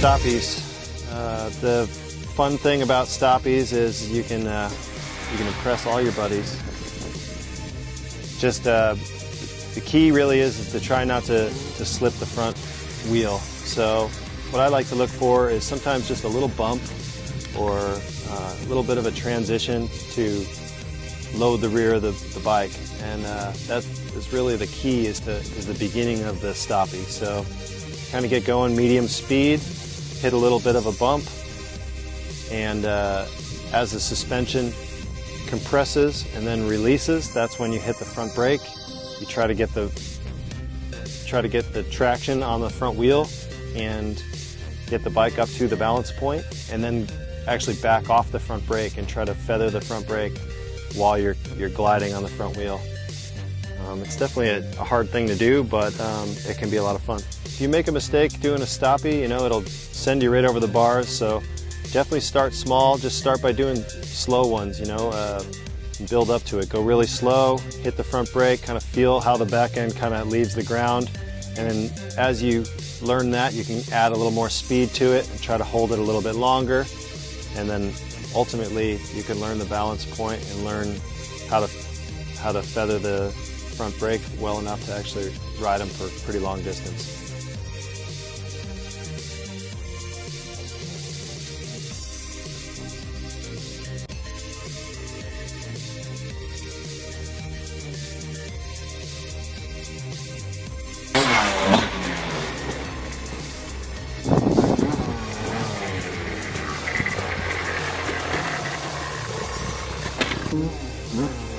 stoppies. The fun thing about stoppies is you can impress all your buddies. Just the key really is to try not to slip the front wheel. So what I like to look for is sometimes just a little bump or a little bit of a transition to load the rear of the bike, and that is really the key, is the beginning of the stoppie. So kind of get going medium speed, hit a little bit of a bump, and as the suspension compresses and then releases, that's when you hit the front brake. You try to get the traction on the front wheel and get the bike up to the balance point, and then actually back off the front brake and try to feather the front brake while you're gliding on the front wheel. It's definitely a hard thing to do, but it can be a lot of fun. If you make a mistake doing a stoppie, it'll send you right over the bars, so definitely start small. Just start by doing slow ones, build up to it. Go really slow, hit the front brake, kind of feel how the back end kind of leaves the ground, and then as you learn that, you can add a little more speed to it and try to hold it a little bit longer, and then ultimately you can learn the balance point and learn how to feather the front brake well enough to actually ride them for a pretty long distance. Mm-hmm.